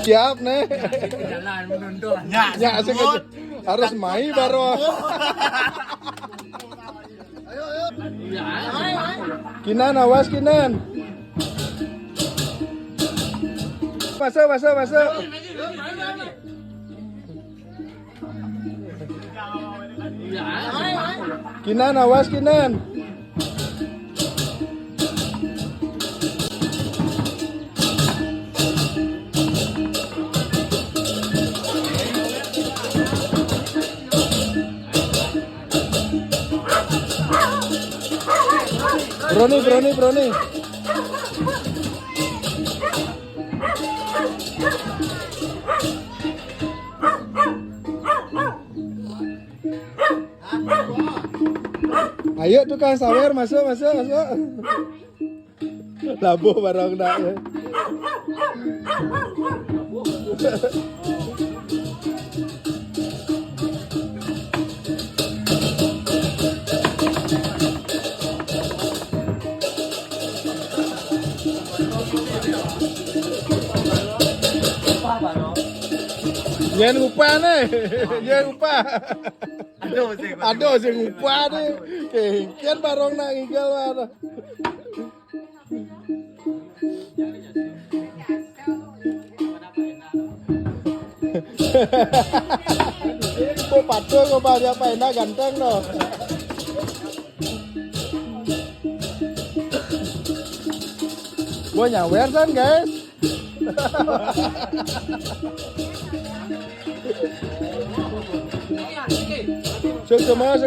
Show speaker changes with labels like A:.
A: Siap nih.
B: Jalan menunduk.
A: Ya, harus main baru. Kinan, awas Kinan. Masuk. Kinan, awas Kinan. Broni. Ayo tukang sawer masuk. Labuh barang dak ya. Jangan lupa nih, jangan lupa. Aduh, sing lupa nih. Kian barong nak ngigel mana. Kok patul kok bahasa apa enak ganteng no. Gua nyawer kan guys. Suk semua.